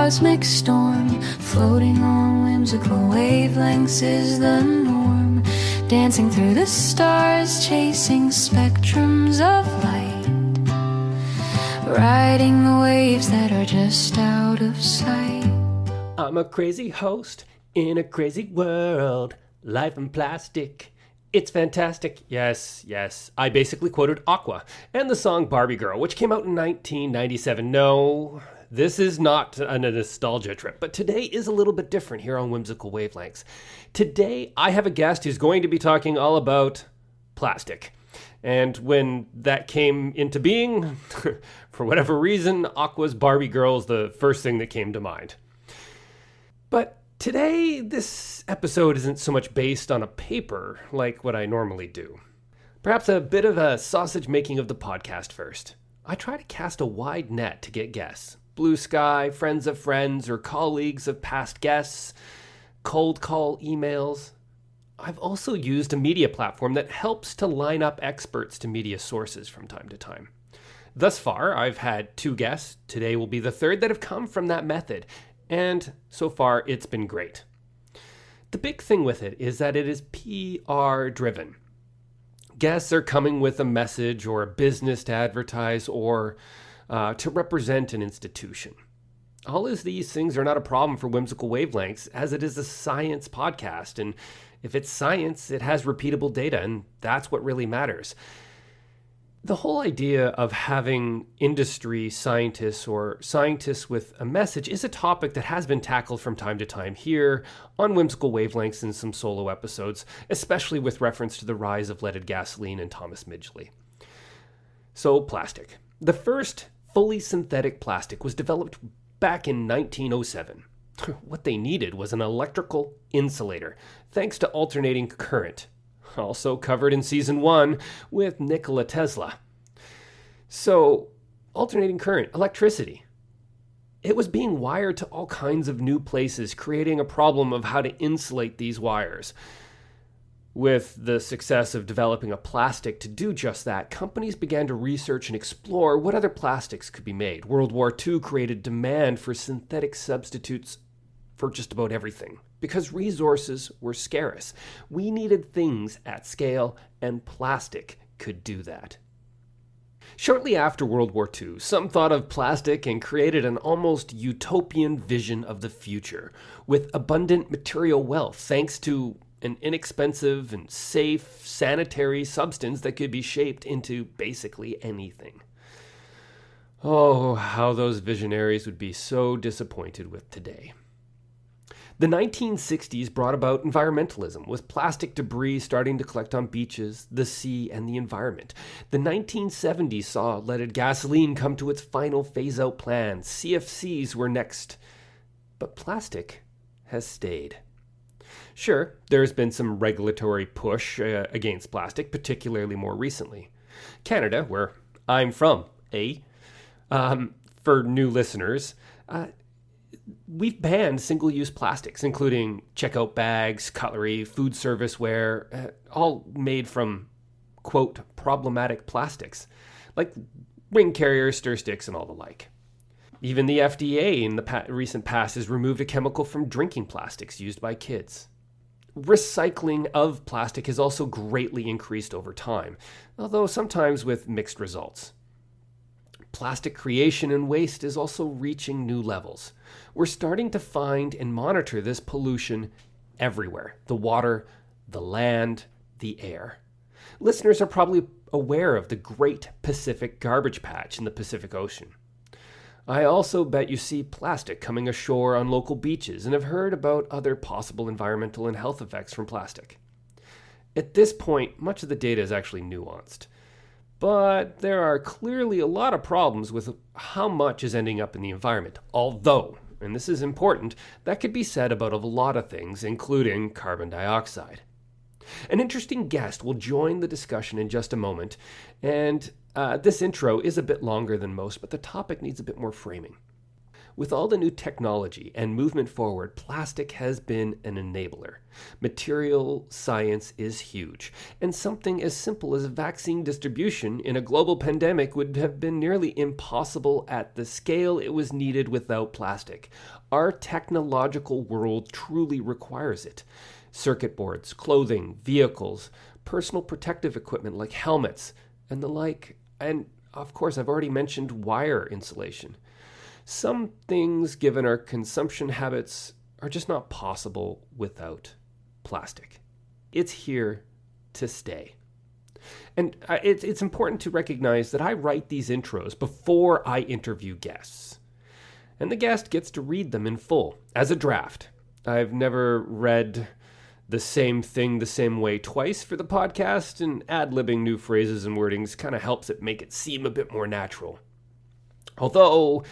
cosmic storm. Floating on whimsical wavelengths is the norm. Dancing through the stars, chasing spectrums of light. Riding the waves that are just out of sight. I'm a crazy host in a crazy world. Life in plastic. It's fantastic. Yes. I basically quoted Aqua and the song Barbie Girl, which came out in 1997. No, this is not a nostalgia trip, but today is a little bit different here on Whimsical Wavelengths. Today, I have a guest who's going to be talking all about plastic. And when that came into being, for whatever reason, Aqua's Barbie Girl is the first thing that came to mind. But today, this episode isn't so much based on a paper like what I normally do. Perhaps a bit of a sausage making of the podcast first. I try to cast a wide net to get guests. Blue sky, friends of friends, or colleagues of past guests, cold call emails. I've also used a media platform that helps to line up experts to media sources from time to time. Thus far, I've had 2 guests. Today will be the 3rd that have come from that method. And so far, it's been great. The big thing with it is that it is PR driven. Guests are coming with a message or a business to advertise or to represent an institution. All of these things are not a problem for Whimsical Wavelengths, as it is a science podcast. And if it's science, it has repeatable data, and that's what really matters. The whole idea of having industry scientists or scientists with a message is a topic that has been tackled from time to time here on Whimsical Wavelengths in some solo episodes, especially with reference to the rise of leaded gasoline and Thomas Midgley. So, plastic. The first fully synthetic plastic was developed back in 1907. What they needed was an electrical insulator, thanks to alternating current. Also covered in season 1 with Nikola Tesla. So, alternating current, electricity. It was being wired to all kinds of new places, creating a problem of how to insulate these wires. With the success of developing a plastic to do just that, companies began to research and explore what other plastics could be made. World War II created demand for synthetic substitutes for just about everything. Because resources were scarce. We needed things at scale, and plastic could do that. Shortly after World War II, some thought of plastic and created an almost utopian vision of the future, with abundant material wealth thanks to an inexpensive and safe sanitary substance that could be shaped into basically anything. Oh, how those visionaries would be so disappointed with today. The 1960s brought about environmentalism, with plastic debris starting to collect on beaches, the sea, and the environment. The 1970s saw leaded gasoline come to its final phase-out plan. CFCs were next. But plastic has stayed. Sure, there's been some regulatory push against plastic, particularly more recently. Canada, where I'm from, for new listeners, we've banned single-use plastics, including checkout bags, cutlery, food serviceware, all made from, quote, problematic plastics, like ring carriers, stir sticks, and all the like. Even the FDA in the recent past has removed a chemical from drinking plastics used by kids. Recycling of plastic has also greatly increased over time, although sometimes with mixed results. Plastic creation and waste is also reaching new levels. We're starting to find and monitor this pollution everywhere. The water, the land, the air. Listeners are probably aware of the Great Pacific Garbage Patch in the Pacific Ocean. I also bet you see plastic coming ashore on local beaches and have heard about other possible environmental and health effects from plastic. At this point, much of the data is actually nuanced. But there are clearly a lot of problems with how much is ending up in the environment. Although, and this is important, that could be said about a lot of things, including carbon dioxide. An interesting guest will join the discussion in just a moment, and this intro is a bit longer than most, but the topic needs a bit more framing. With all the new technology and movement forward, plastic has been an enabler. Material science is huge, and something as simple as vaccine distribution in a global pandemic would have been nearly impossible at the scale it was needed without plastic. Our technological world truly requires it. Circuit boards, clothing, vehicles, personal protective equipment like helmets, and the like. And of course, I've already mentioned wire insulation. Some things, given our consumption habits, are just not possible without plastic. It's here to stay. And it's important to recognize that I write these intros before I interview guests. And the guest gets to read them in full, as a draft. I've never read the same thing the same way twice for the podcast, and ad-libbing new phrases and wordings kind of helps it make it seem a bit more natural. Although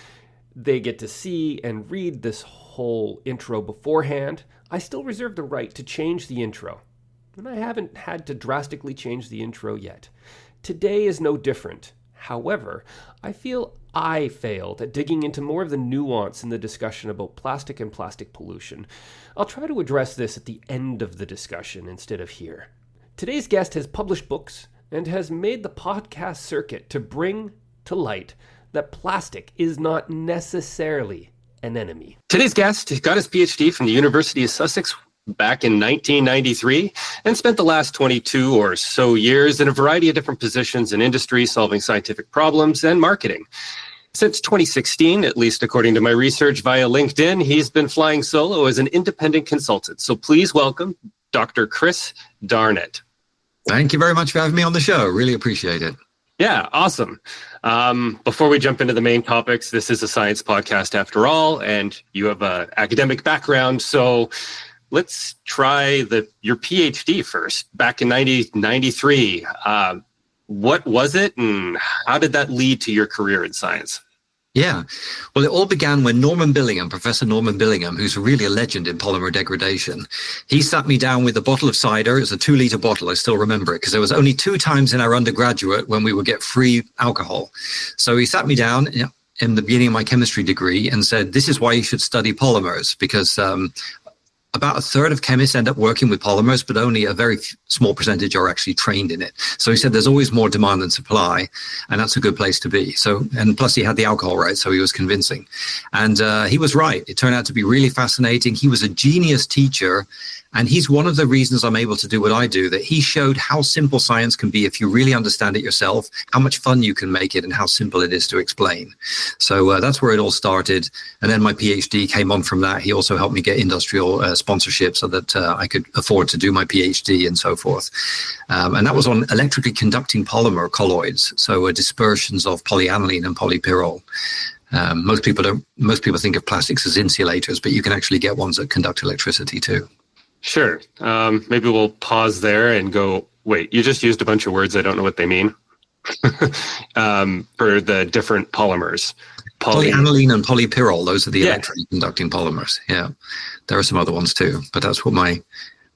they get to see and read this whole intro beforehand, I still reserve the right to change the intro. And I haven't had to drastically change the intro yet. Today is no different. However, I feel I failed at digging into more of the nuance in the discussion about plastic and plastic pollution. I'll try to address this at the end of the discussion instead of here. Today's guest has published books and has made the podcast circuit to bring to light that plastic is not necessarily an enemy. Today's guest got his PhD from the University of Sussex back in 1993 and spent the last 22 or so years in a variety of different positions in industry, solving scientific problems and marketing. Since 2016, at least according to my research via LinkedIn, he's been flying solo as an independent consultant. So please welcome Dr. Chris Darnett. Thank you very much for having me on the show. Really appreciate it. Yeah, awesome. Before we jump into the main topics, this is a science podcast after all, and you have an academic background. So let's try your PhD first. Back in 1993, what was it and how did that lead to your career in science? Yeah, well, it all began when Professor Norman Billingham, who's really a legend in polymer degradation, he sat me down with a bottle of cider. It was a 2-liter bottle. I still remember it because there was only 2 times in our undergraduate when we would get free alcohol. So he sat me down in the beginning of my chemistry degree and said, this is why you should study polymers, because about a third of chemists end up working with polymers, but only a very small percentage are actually trained in it. So he said there's always more demand than supply, and that's a good place to be. So, and plus he had the alcohol right, so he was convincing. And he was right. It turned out to be really fascinating. He was a genius teacher, and he's one of the reasons I'm able to do what I do, that he showed how simple science can be if you really understand it yourself, how much fun you can make it, and how simple it is to explain. So that's where it all started. And then my PhD came on from that. He also helped me get industrial sponsorship so that I could afford to do my PhD and so forth. And that was on electrically conducting polymer colloids, so dispersions of polyaniline and polypyrrole. Most people think of plastics as insulators, but you can actually get ones that conduct electricity too. Sure. Maybe we'll pause there and go, wait, you just used a bunch of words. I don't know what they mean for the different polymers. Polyaniline and polypyrrole, those are the electrically conducting polymers. Yeah. There are some other ones too, but that's what my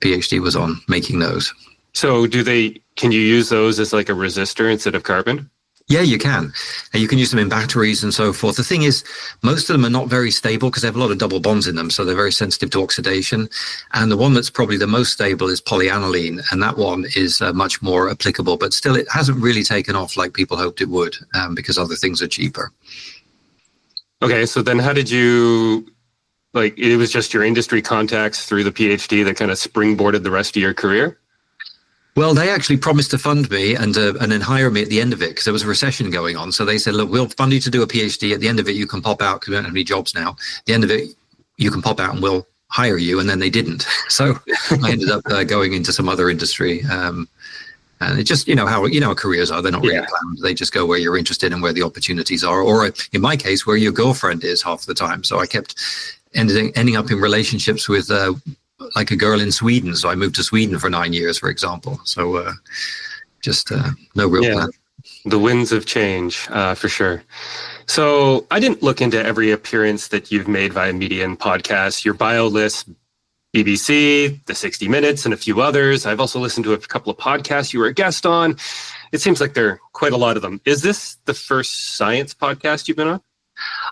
PhD was on, making those. So can you use those as like a resistor instead of carbon? Yeah, you can. And you can use them in batteries and so forth. The thing is, most of them are not very stable because they have a lot of double bonds in them, so they're very sensitive to oxidation. And the one that's probably the most stable is polyaniline, and that one is much more applicable. But still, it hasn't really taken off like people hoped it would because other things are cheaper. Okay, so then how did you, it was just your industry contacts through the PhD that kind of springboarded the rest of your career? Well, they actually promised to fund me and then hire me at the end of it because there was a recession going on. So they said, look, we'll fund you to do a PhD. At the end of it, you can pop out because we don't have any jobs now. At the end of it, you can pop out and we'll hire you. And then they didn't. So I ended up going into some other industry. And it just, how careers are. They're not really planned. They just go where you're interested and where the opportunities are. Or in my case, where your girlfriend is half the time. So I kept ending up in relationships with like a girl in Sweden. So I moved to Sweden for 9 years, for example. So just no real plan. The winds of change, for sure. So I didn't look into every appearance that you've made via media and podcasts. Your bio lists BBC, The 60 Minutes, and a few others. I've also listened to a couple of podcasts you were a guest on. It seems like there are quite a lot of them. Is this the first science podcast you've been on?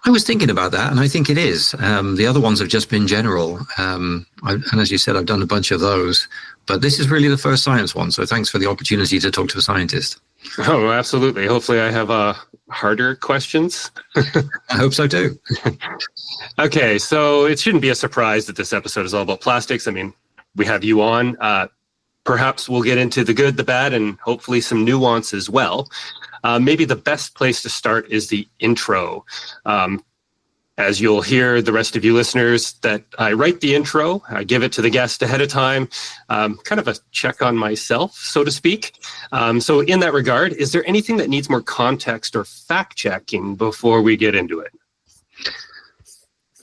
I was thinking about that, and I think it is. The other ones have just been general. And as you said, I've done a bunch of those. But this is really the first science one, so thanks for the opportunity to talk to a scientist. Oh, absolutely. Hopefully I have harder questions. I hope so too. Okay, so it shouldn't be a surprise that this episode is all about plastics. I mean, we have you on. Perhaps we'll get into the good, the bad, and hopefully some nuance as well. Maybe the best place to start is the intro. As you'll hear, the rest of you listeners, that I write the intro, I give it to the guest ahead of time, kind of a check on myself, so to speak. So in that regard, is there anything that needs more context or fact-checking before we get into it?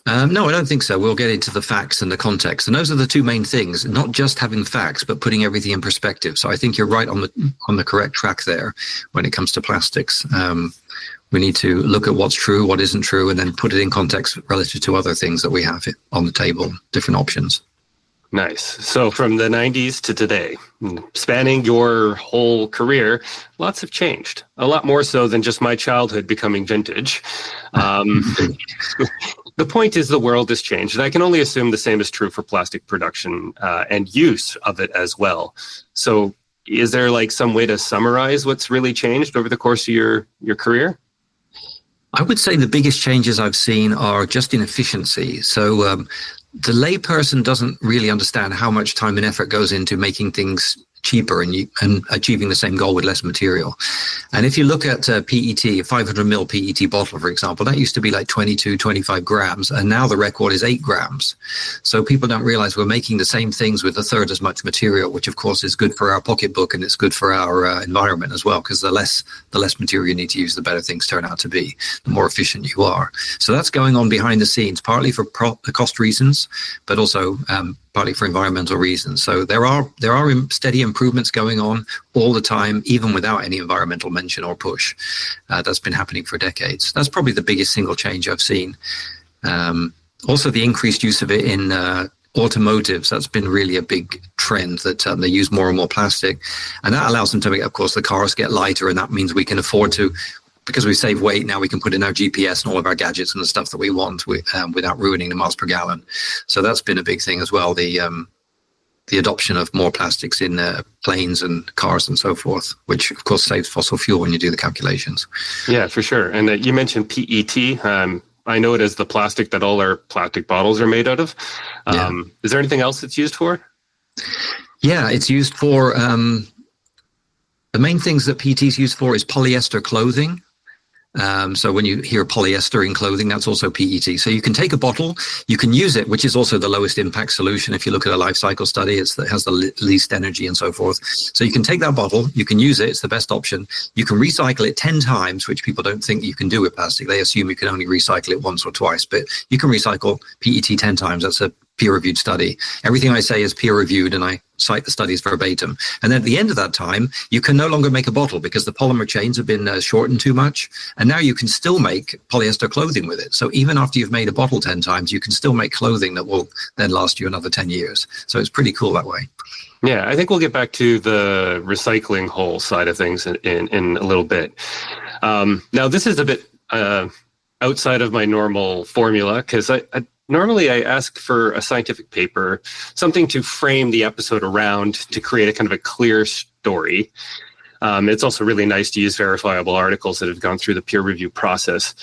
No, I don't think so. We'll get into the facts and the context. And those are the two main things, not just having facts, but putting everything in perspective. So I think you're right on the correct track there when it comes to plastics. We need to look at what's true, what isn't true, and then put it in context relative to other things that we have on the table, different options. Nice. So from the 90s to today, spanning your whole career, lots have changed. A lot more so than just my childhood becoming vintage. The point is the world has changed, and I can only assume the same is true for plastic production and use of it as well. So is there like some way to summarize what's really changed over the course of your career? I would say the biggest changes I've seen are just in efficiency. So the layperson doesn't really understand how much time and effort goes into making things cheaper and achieving the same goal with less material. And if you look at PET, a 500 ml PET bottle, for example, that used to be like 22, 25 grams, and now the record is 8 grams. So people don't realize we're making the same things with a third as much material, which of course is good for our pocketbook and it's good for our environment as well, because the less material you need to use, the better things turn out to be, the more efficient you are. So that's going on behind the scenes, partly for cost reasons, but also partly for environmental reasons. So there are steady improvements going on all the time, even without any environmental mention or push. That's been happening for decades. That's probably the biggest single change I've seen. Also, the increased use of it in automotives, that's been really a big trend, that they use more and more plastic. And that allows them to make, of course, the cars get lighter, and that means we can afford to, because we save weight, now we can put in our GPS and all of our gadgets and the stuff that we want without ruining the miles per gallon. So that's been a big thing as well, the adoption of more plastics in planes and cars and so forth, which of course saves fossil fuel when you do the calculations. Yeah, for sure. And you mentioned PET. I know it as the plastic that all our plastic bottles are made out of. Is there anything else it's used for? Yeah, it's used for, the main things that PET is used for is polyester clothing. So when you hear polyester in clothing, that's also PET. So you can take a bottle, you can use it, which is also the lowest impact solution. If you look at a life cycle study, it has the least energy and so forth. So you can take that bottle, you can use it, it's the best option. You can recycle it 10 times, which people don't think you can do with plastic. They assume you can only recycle it once or twice, but you can recycle PET 10 times. That's a peer-reviewed study. Everything I say is peer-reviewed, and I cite the studies verbatim. And then at the end of that time, you can no longer make a bottle because the polymer chains have been shortened too much. And now you can still make polyester clothing with it. So even after you've made a bottle 10 times, you can still make clothing that will then last you another 10 years. So it's pretty cool that way. Yeah, I think we'll get back to the recycling whole side of things in a little bit. Now, this is a bit outside of my normal formula, because normally I ask for a scientific paper, something to frame the episode around to create a kind of a clear story. It's also really nice to use verifiable articles that have gone through the peer review process.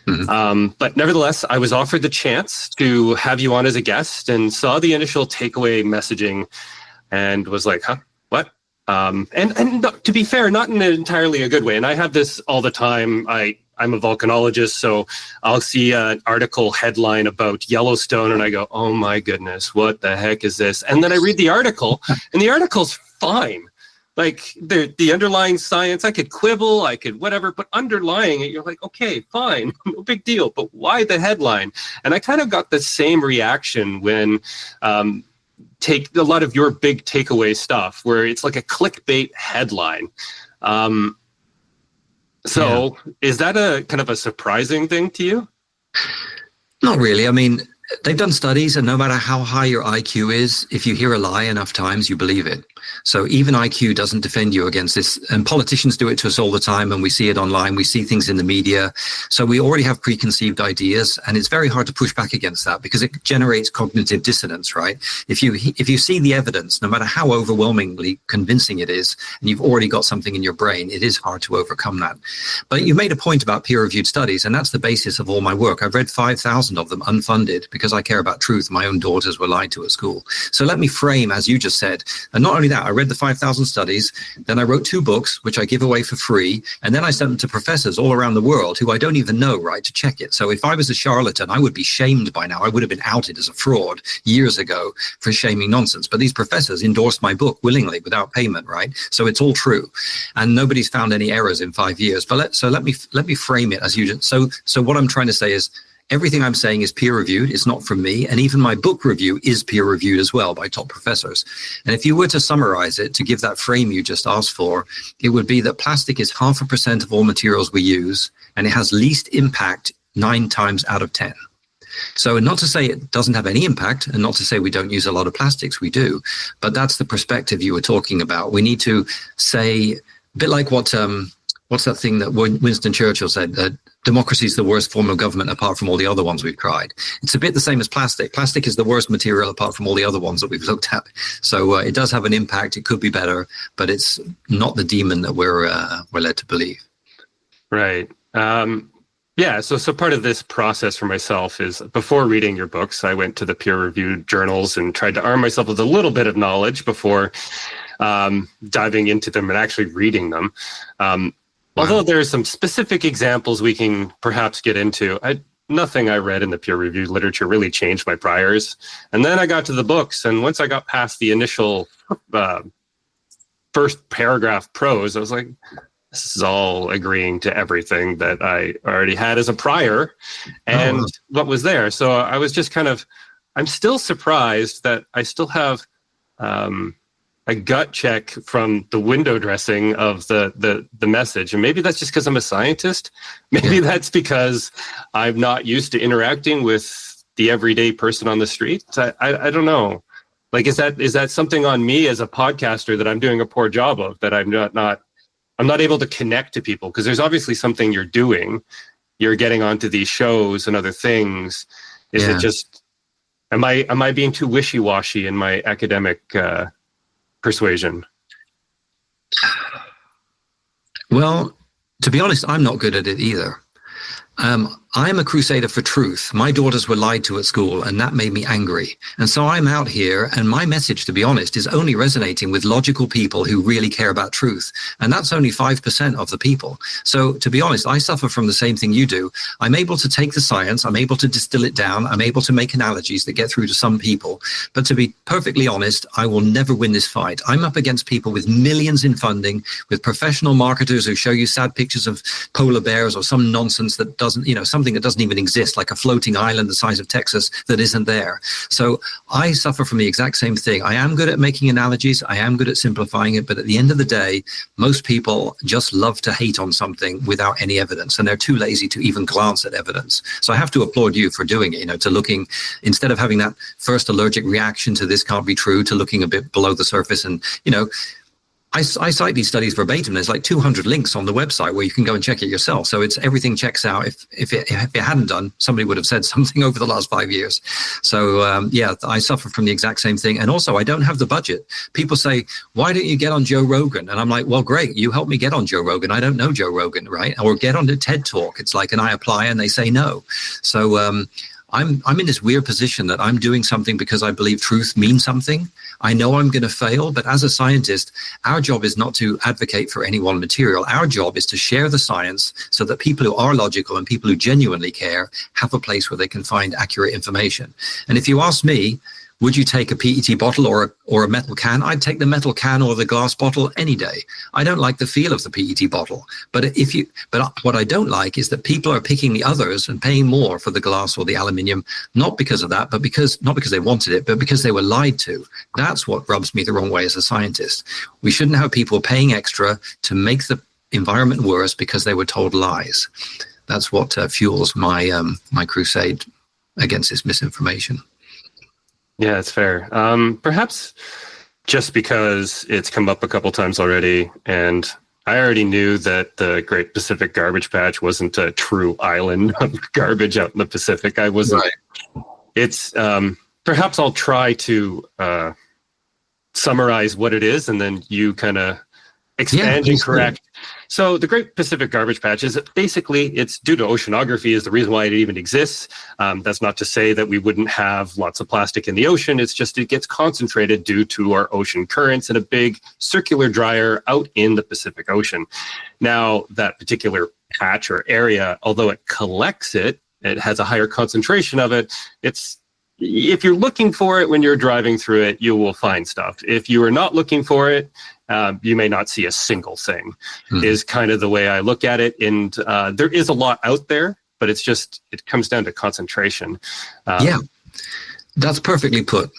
Mm-hmm. But nevertheless, I was offered the chance to have you on as a guest and saw the initial takeaway messaging and was like, huh, what? And to be fair, not in entirely a good way. And I have this all the time. I'm a volcanologist, so I'll see an article headline about Yellowstone and I go, oh my goodness, what the heck is this? And then I read the article and the article's fine. Like the underlying science, I could quibble, I could whatever, but underlying it, you're like, okay, fine, no big deal. But why the headline? And I kind of got the same reaction when take a lot of your big takeaway stuff where it's like a clickbait headline. So is that a kind of a surprising thing to you? Not really. I mean, they've done studies, and no matter how high your IQ is, if you hear a lie enough times, you believe it. So even IQ doesn't defend you against this. And politicians do it to us all the time. And we see it online. We see things in the media. So we already have preconceived ideas. And it's very hard to push back against that because it generates cognitive dissonance, right? If you see the evidence, no matter how overwhelmingly convincing it is, and you've already got something in your brain, it is hard to overcome that. But you made a point about peer-reviewed studies, and that's the basis of all my work. I've read 5,000 of them unfunded because I care about truth. My own daughters were lied to at school. So let me frame, as you just said, and not only that, I read the 5,000 studies, then I wrote 2 books, which I give away for free, and then I sent them to professors all around the world who I don't even know, right, to check it. So if I was a charlatan, I would be shamed by now. I would have been outed as a fraud years ago for shaming nonsense. But these professors endorsed my book willingly without payment, right? So it's all true. And nobody's found any errors in 5 years. But let me frame it as you just, so what I'm trying to say is everything I'm saying is peer reviewed. It's not from me. And even my book review is peer reviewed as well by top professors. And if you were to summarize it, to give that frame you just asked for, it would be that plastic is 0.5% of all materials we use, and it has least impact 9 times out of 10. So not to say it doesn't have any impact, and not to say we don't use a lot of plastics, we do, but that's the perspective you were talking about. We need to say, a bit like what's that thing that Winston Churchill said, that democracy is the worst form of government apart from all the other ones we've tried. It's a bit the same as plastic. Plastic is the worst material apart from all the other ones that we've looked at. So it does have an impact. It could be better, but it's not the demon that we're led to believe. Right. Yeah, so part of this process for myself is before reading your books, I went to the peer-reviewed journals and tried to arm myself with a little bit of knowledge before diving into them and actually reading them. Although there are some specific examples we can perhaps get into, nothing I read in the peer-reviewed literature really changed my priors. And then I got to the books, and once I got past the initial first paragraph prose, I was like, this is all agreeing to everything that I already had as a prior and what was there. So I was just I'm still surprised that I still have a gut check from the window dressing of the message. And maybe that's just because I'm a scientist. Maybe that's because I'm not used to interacting with the everyday person on the street. I don't know. Like, is that something on me as a podcaster that I'm doing a poor job of, that I'm not able to connect to people? Because there's obviously something you're doing. You're getting onto these shows and other things. Is it just, am I being too wishy-washy in my academic persuasion? Well, to be honest, I'm not good at it either. I'm a crusader for truth. My daughters were lied to at school, and that made me angry. And so I'm out here, and my message, to be honest, is only resonating with logical people who really care about truth. And that's only 5% of the people. So to be honest, I suffer from the same thing you do. I'm able to take the science, I'm able to distill it down, I'm able to make analogies that get through to some people. But to be perfectly honest, I will never win this fight. I'm up against people with millions in funding, with professional marketers who show you sad pictures of polar bears or some nonsense that doesn't, something that doesn't even exist, like a floating island the size of Texas that isn't there. So I suffer from the exact same thing. I am good at making analogies. I am good at simplifying it. But at the end of the day, most people just love to hate on something without any evidence, and they're too lazy to even glance at evidence. So I have to applaud you for doing it, to looking, instead of having that first allergic reaction to this can't be true, to looking a bit below the surface. And, I cite these studies verbatim. There's like 200 links on the website where you can go and check it yourself. So everything checks out. If it hadn't done, somebody would have said something over the last 5 years. So I suffer from the exact same thing. And also, I don't have the budget. People say, why don't you get on Joe Rogan? And I'm like, well, great. You help me get on Joe Rogan. I don't know Joe Rogan, right? Or get on the TED Talk. It's like, and I apply and they say no. So I'm in this weird position that I'm doing something because I believe truth means something. I know I'm going to fail, but as a scientist, our job is not to advocate for any one material. Our job is to share the science so that people who are logical and people who genuinely care have a place where they can find accurate information. And if you ask me, would you take a PET bottle or a metal can? I'd take the metal can or the glass bottle any day. I don't like the feel of the PET bottle. But what I don't like is that people are picking the others and paying more for the glass or the aluminium, not because of that, but not because they wanted it, but because they were lied to. That's what rubs me the wrong way as a scientist. We shouldn't have people paying extra to make the environment worse because they were told lies. That's what fuels my crusade against this misinformation. Yeah, it's fair. Perhaps just because it's come up a couple times already, and I already knew that the Great Pacific Garbage Patch wasn't a true island of garbage out in the Pacific. I wasn't. Right. It's perhaps I'll try to summarize what it is, and then you kind of expand and correct. So the Great Pacific Garbage Patch is basically, it's due to oceanography is the reason why it even exists. That's not to say that we wouldn't have lots of plastic in the ocean. It's just it gets concentrated due to our ocean currents in a big circular dryer out in the Pacific Ocean. Now, that particular patch or area, although it collects it, it has a higher concentration of it. If you're looking for it when you're driving through it, you will find stuff. If you are not looking for it, you may not see a single thing, is kind of the way I look at it. And there is a lot out there, but it comes down to concentration. Yeah, that's perfectly put.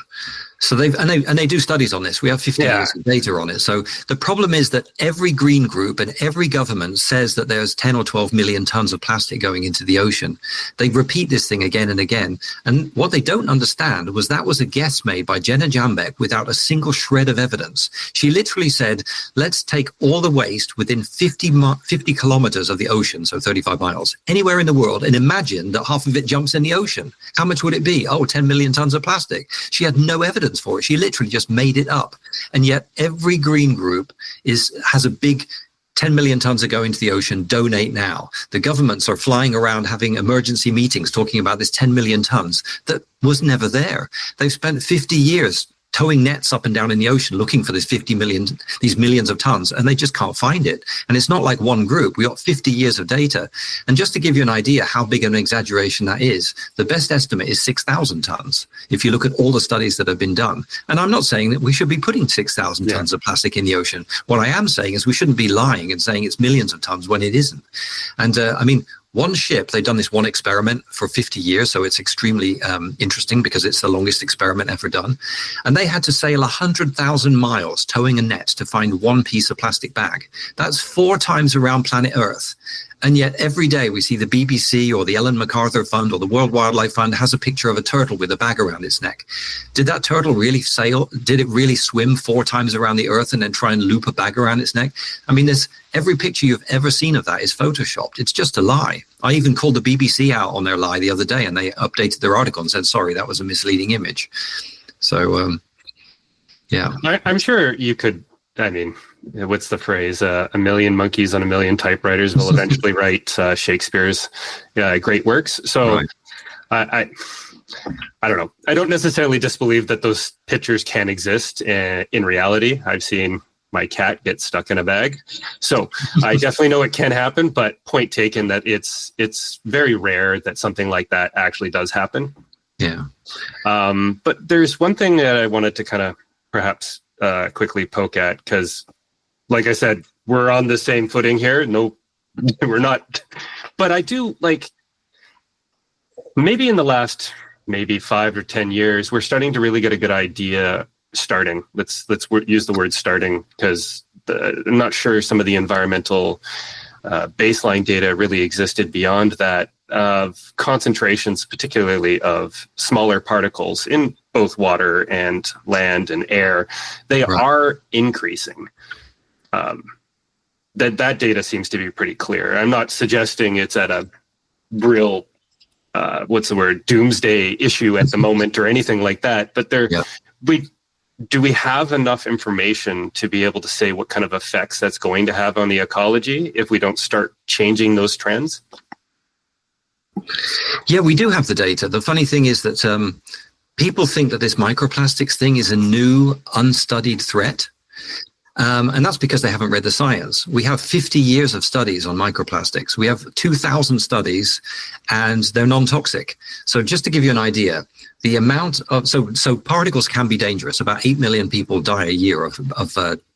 So they do studies on this. We have 50 years of data on it. So the problem is that every green group and every government says that there's 10 or 12 million tons of plastic going into the ocean. They repeat this thing again and again. And what they don't understand was that was a guess made by Jenna Jambeck without a single shred of evidence. She literally said, let's take all the waste within 50 kilometers of the ocean, so 35 miles, anywhere in the world, and imagine that half of it jumps in the ocean. How much would it be? 10 million tons of plastic. She had no evidence for it. She literally just made it up. And yet every green group has a big 10 million tons are going to the ocean, donate now. The governments are flying around having emergency meetings talking about this 10 million tons that was never there. They've spent 50 years towing nets up and down in the ocean looking for these millions of tons, and they just can't find it. And it's not like one group. We got 50 years of data. And just to give you an idea how big an exaggeration that is, the best estimate is 6,000 tons if you look at all the studies that have been done. And I'm not saying that we should be putting 6,000 tons of plastic in the ocean. What I am saying is we shouldn't be lying and saying it's millions of tons when it isn't. And one ship, they've done this one experiment for 50 years, so it's extremely interesting because it's the longest experiment ever done. And they had to sail 100,000 miles towing a net to find one piece of plastic bag. That's 4 times around planet Earth. And yet every day we see the BBC or the Ellen MacArthur Fund or the World Wildlife Fund has a picture of a turtle with a bag around its neck. Did that turtle really sail? Did it really swim 4 times around the Earth and then try and loop a bag around its neck? Every picture you've ever seen of that is photoshopped. It's just a lie. I even called the BBC out on their lie the other day, and they updated their article and said, sorry, that was a misleading image. So, I'm sure you could, what's the phrase? A million monkeys on a million typewriters will eventually write Shakespeare's great works. So right. I don't know. I don't necessarily disbelieve that those pictures can exist in reality. I've seen my cat get stuck in a bag. So I definitely know it can happen, but point taken that it's very rare that something like that actually does happen. Yeah. But there's one thing that I wanted to kind of perhaps quickly poke at, because like I said, we're on the same footing here. No, we're not. But I do maybe in the last 5 or 10 years, we're starting to really get a good idea. Let's use the word starting, because I'm not sure some of the environmental baseline data really existed beyond that, of concentrations, particularly of smaller particles in both water and land and air. They are increasing. That data seems to be pretty clear. I'm not suggesting it's at a real doomsday issue at the moment or anything like that, but do we have enough information to be able to say what kind of effects that's going to have on the ecology if we don't start changing those trends? Yeah, we do have the data. The funny thing is that people think that this microplastics thing is a new, unstudied threat. And that's because they haven't read the science. We have 50 years of studies on microplastics. We have 2,000 studies, and they're non-toxic. So just to give you an idea, the amount of so particles can be dangerous. About 8 million people die a year of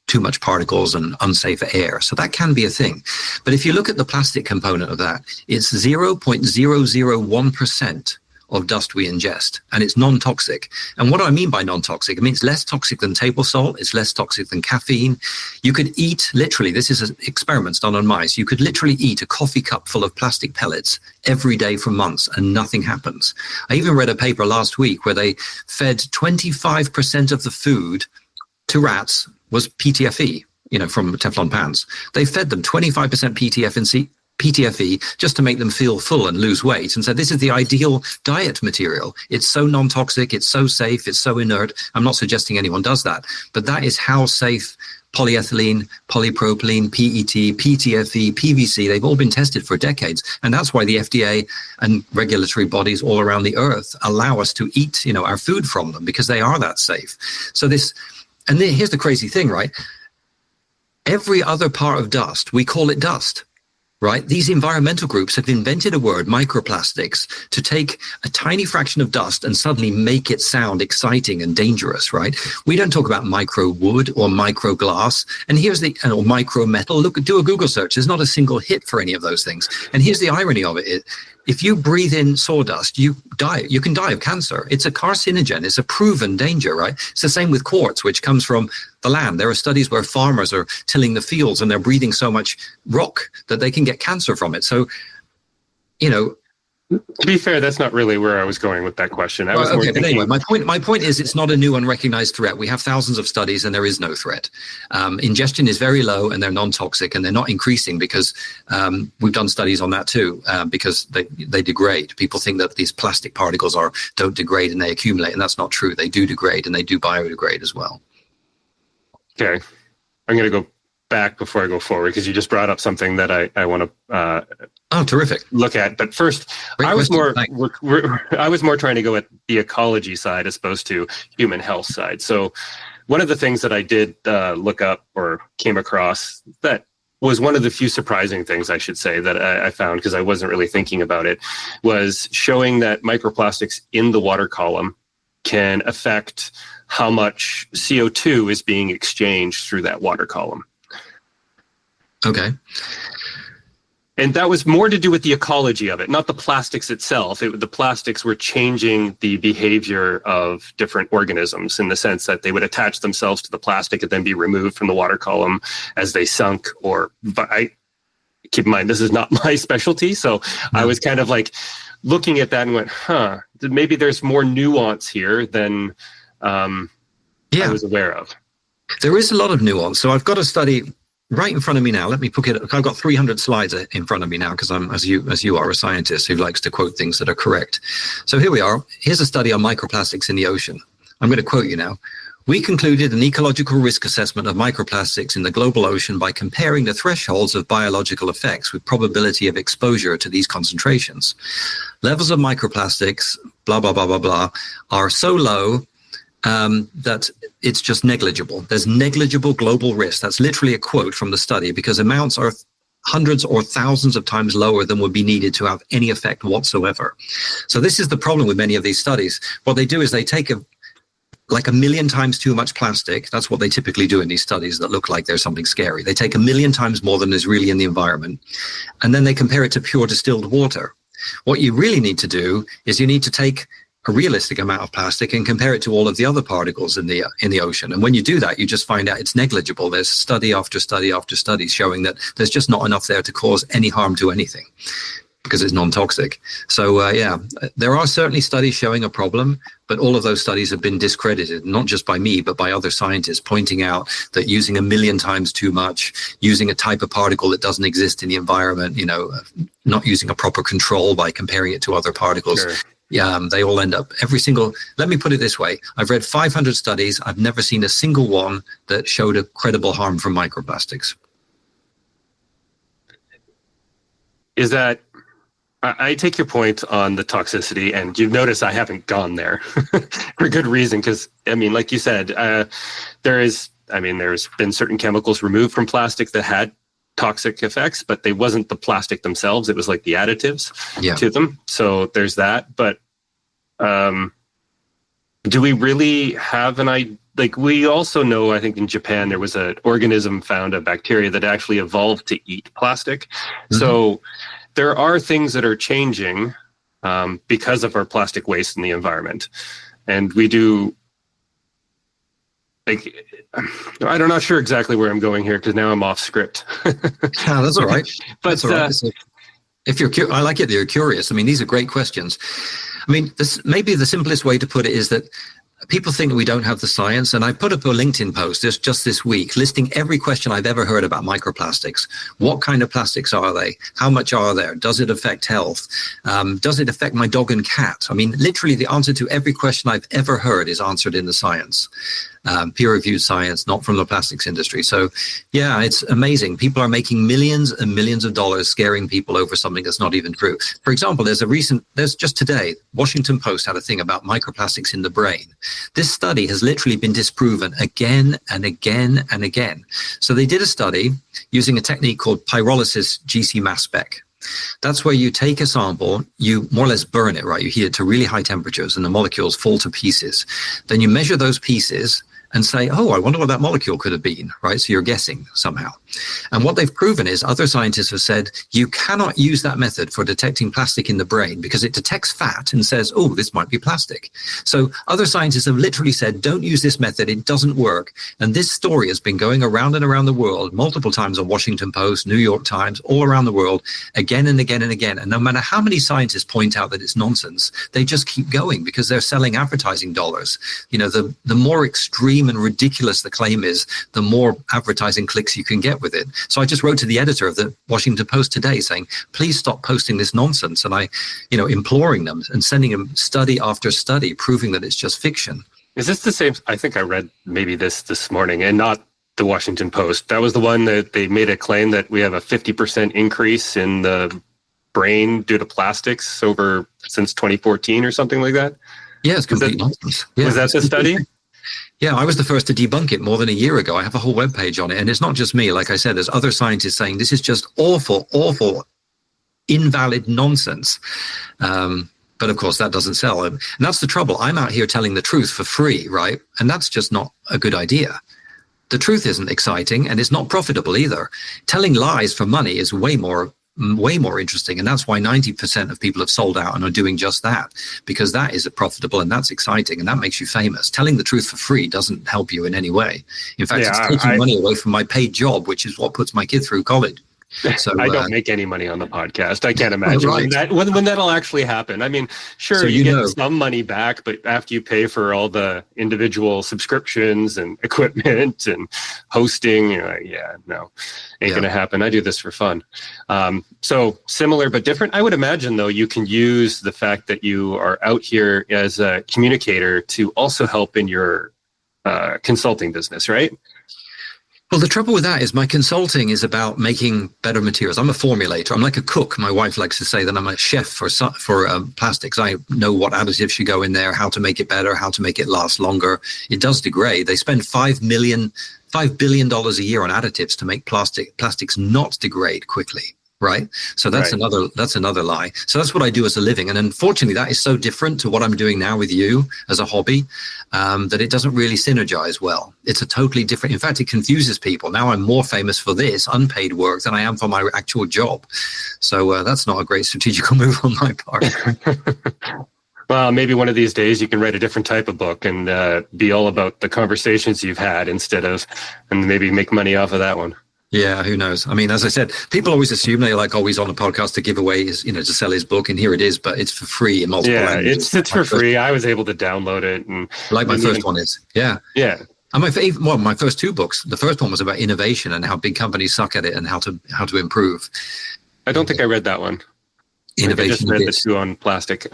too much particles and unsafe air. So that can be a thing. But if you look at the plastic component of that, it's 0.001% of dust we ingest, and it's non-toxic. And what do I mean by non-toxic? I mean, it's less toxic than table salt, it's less toxic than caffeine. You could eat, literally, this is experiments done on mice, you could literally eat a coffee cup full of plastic pellets every day for months and nothing happens. I even read a paper last week where they fed 25% of the food to rats was PTFE, from Teflon pans. They fed them 25% PTFE just to make them feel full and lose weight, and said this is the ideal diet material. It's so non-toxic, it's so safe, it's so inert. I'm not suggesting anyone does that, but that is how safe polyethylene, polypropylene, PET, PTFE, PVC, they've all been tested for decades. And that's why the FDA and regulatory bodies all around the earth allow us to eat, our food from them, because they are that safe. So here's the crazy thing, right? Every other part of dust, we call it dust. Right? These environmental groups have invented a word, microplastics, to take a tiny fraction of dust and suddenly make it sound exciting and dangerous, right? We don't talk about micro wood or micro glass. And or micro metal. Do a Google search. There's not a single hit for any of those things. And here's the irony of it. If you breathe in sawdust, you die. You can die of cancer. It's a carcinogen. It's a proven danger, right? It's the same with quartz, which comes from the land. There are studies where farmers are tilling the fields and they're breathing so much rock that they can get cancer from it. So, to be fair, that's not really where I was going with that question. But anyway, my point is it's not a new unrecognized threat. We have thousands of studies and there is no threat. Ingestion is very low and they're non-toxic, and they're not increasing because we've done studies on that too, because they degrade. People think that these plastic particles don't degrade and they accumulate, and that's not true. They do degrade and they do biodegrade as well. Okay. I'm going to go back before I go forward, because you just brought up something that I want to terrific. Look at. But first, I was more trying to go at the ecology side as opposed to human health side. So one of the things that I did look up or came across that was one of the few surprising things, I should say, that I found, because I wasn't really thinking about it, was showing that microplastics in the water column can affect how much CO2 is being exchanged through that water column. Okay. And that was more to do with the ecology of it, not the plastics itself. The plastics were changing the behavior of different organisms, in the sense that they would attach themselves to the plastic and then be removed from the water column as they sunk. Keep in mind, this is not my specialty. So I was kind of like looking at that and went, maybe there's more nuance here than I was aware of. There is a lot of nuance. So I've got a study right in front of me now. Let me pick it up. I've got 300 slides in front of me now, because I'm, as you are, a scientist who likes to quote things that are correct. So here we are. Here's a study on microplastics in the ocean. I'm going to quote you now. We concluded an ecological risk assessment of microplastics in the global ocean by comparing the thresholds of biological effects with probability of exposure to these concentrations. Levels of microplastics, blah, blah, blah, blah, blah, are so low that it's just negligible. There's negligible global risk. That's literally a quote from the study, because amounts are hundreds or thousands of times lower than would be needed to have any effect whatsoever. So this is the problem with many of these studies. What they do is they take a million times too much plastic. That's what they typically do in these studies that look like there's something scary. They take 1,000,000 times more than is really in the environment, and then they compare it to pure distilled water. What you really need to do is you need to take a realistic amount of plastic and compare it to all of the other particles in the ocean. And when you do that, you just find out it's negligible. There's study after study after study showing that there's just not enough there to cause any harm to anything, because it's non-toxic. So there are certainly studies showing a problem, but all of those studies have been discredited, not just by me, but by other scientists, pointing out that using 1,000,000 times too much, using a type of particle that doesn't exist in the environment, not using a proper control by comparing it to other particles. Sure. They all end up, let me put it this way. I've read 500 studies. I've never seen a single one that showed a credible harm from microplastics. Is that, I take your point on the toxicity, and you've noticed I haven't gone there for good reason. Because, like you said, there's been certain chemicals removed from plastic that had toxic effects, but they wasn't the plastic themselves. It was like the additives to them. So there's that. But do we really have an idea? Like, we also know, I think in Japan, there was an organism found, a bacteria that actually evolved to eat plastic. Mm-hmm. So there are things that are changing because of our plastic waste in the environment. And we do, I'm not sure exactly where I'm going here, because now I'm off script. That's all right. But that's all right. If you're, I like it that you're curious. These are great questions. Maybe the simplest way to put it is that people think that we don't have the science. And I put up a LinkedIn post just this week listing every question I've ever heard about microplastics. What kind of plastics are they? How much are there? Does it affect health? Does it affect my dog and cat? I mean, literally the answer to every question I've ever heard is answered in the science. Peer-reviewed science, not from the plastics industry. So, yeah, it's amazing. People are making millions and millions of dollars scaring people over something that's not even true. For example, there's just today, Washington Post had a thing about microplastics in the brain. This study has literally been disproven again and again and again. So they did a study using a technique called pyrolysis GC mass spec. That's where you take a sample, you more or less burn it, right? You heat it to really high temperatures and the molecules fall to pieces. Then you measure those pieces and say, oh, I wonder what that molecule could have been, right? So you're guessing somehow. And what they've proven is other scientists have said, you cannot use that method for detecting plastic in the brain because it detects fat and says, oh, this might be plastic. So other scientists have literally said, don't use this method. It doesn't work. And this story has been going around and around the world multiple times on Washington Post, New York Times, all around the world, again and again and again. And no matter how many scientists point out that it's nonsense, they just keep going because they're selling advertising dollars. You know, the more extreme and ridiculous the claim is, the more advertising clicks you can get with it. So I just wrote to the editor of the Washington Post today saying, please stop posting this nonsense. And imploring them and sending them study after study, proving that it's just fiction. Is this the same? I think I read maybe this morning and not the Washington Post. That was the one that they made a claim that we have a 50% increase in the brain due to plastics since 2014 or something like that. Yeah, it's complete nonsense. Yeah. Was that the study? Yeah, I was the first to debunk it more than a year ago. I have a whole webpage on it. And it's not just me. Like I said, there's other scientists saying this is just awful, awful, invalid nonsense. But of course, that doesn't sell. And that's the trouble. I'm out here telling the truth for free, right? And that's just not a good idea. The truth isn't exciting and it's not profitable either. Telling lies for money is way more interesting. And that's why 90% of people have sold out and are doing just that, because that is profitable and that's exciting and that makes you famous. Telling the truth for free doesn't help you in any way. In fact, it's taking money away from my paid job, which is what puts my kid through college. So I don't make any money on the podcast. I can't imagine when that'll actually happen. I mean, sure, so you get some money back, but after you pay for all the individual subscriptions and equipment and hosting, you're like, ain't going to happen. I do this for fun. So similar but different. I would imagine, though, you can use the fact that you are out here as a communicator to also help in your consulting business, right? Well, the trouble with that is my consulting is about making better materials. I'm a formulator. I'm like a cook. My wife likes to say that I'm a chef for plastics. I know what additives should go in there, how to make it better, how to make it last longer. It does degrade. They spend $5 billion a year on additives to make plastics not degrade quickly. Right. So that's another lie. So that's what I do as a living. And unfortunately, that is so different to what I'm doing now with you as a hobby that it doesn't really synergize well. It's a totally different. In fact, it confuses people. Now I'm more famous for this unpaid work than I am for my actual job. So that's not a great strategical move on my part. Well, maybe one of these days you can write a different type of book and be all about the conversations you've had and maybe make money off of that one. Yeah, who knows? I mean, as I said, people always assume they're like always on a podcast to give away his, to sell his book, and here it is, but it's for free in multiple languages. It's for free. I was able to download it, and like my first one is. Yeah. And my first two books. The first one was about innovation and how big companies suck at it and how to improve. I don't think I read that one. Innovation. I just read the two on plastic.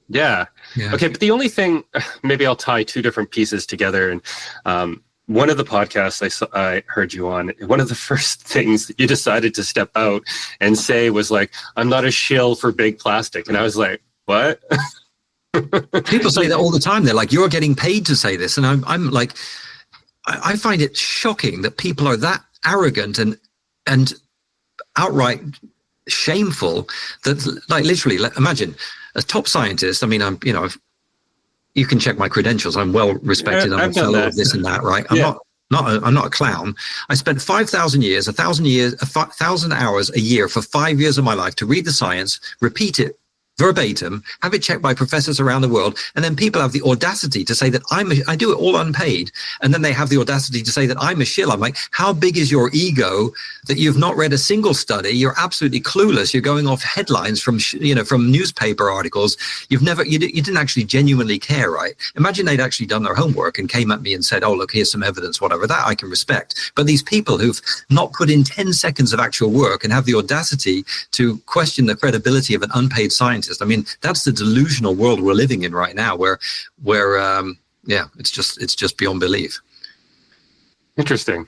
Yeah. Okay, but the only thing, maybe I'll tie two different pieces together, and one of the podcasts I heard you on, one of the first things that you decided to step out and say was like, I'm not a shill for big plastic. And I was like, what? People say that all the time. They're like, you're getting paid to say this. And I'm like, I find it shocking that people are that arrogant and outright shameful that, like, literally, imagine a top scientist. I mean, you can check my credentials. I'm well respected. I'm a fellow of this and that, right? I'm not a clown. I spent 1,000 hours a year for 5 years of my life to read the science, repeat it verbatim, have it checked by professors around the world, and then people have the audacity to say that I do it all unpaid, and then they have the audacity to say that I'm a shill. I'm like, how big is your ego that you've not read a single study? You're absolutely clueless. You're going off headlines from from newspaper articles. You didn't actually genuinely care, right? Imagine they'd actually done their homework and came at me and said, oh, look, here's some evidence, whatever. That I can respect. But these people who've not put in 10 seconds of actual work and have the audacity to question the credibility of an unpaid scientist. I mean, that's the delusional world we're living in right now, where it's just beyond belief. Interesting.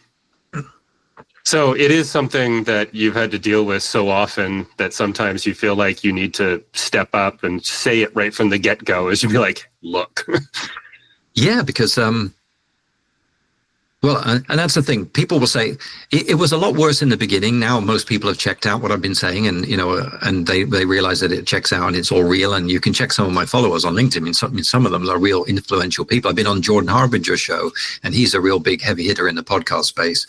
So it is something that you've had to deal with so often that sometimes you feel like you need to step up and say it right from the get-go, as you'd be like, look. Yeah, because well, and that's the thing. People will say it was a lot worse in the beginning. Now most people have checked out what I've been saying, and and they realize that it checks out and it's all real. And you can check some of my followers on LinkedIn. I mean, some of them are real influential people. I've been on Jordan Harbinger's show, and he's a real big heavy hitter in the podcast space.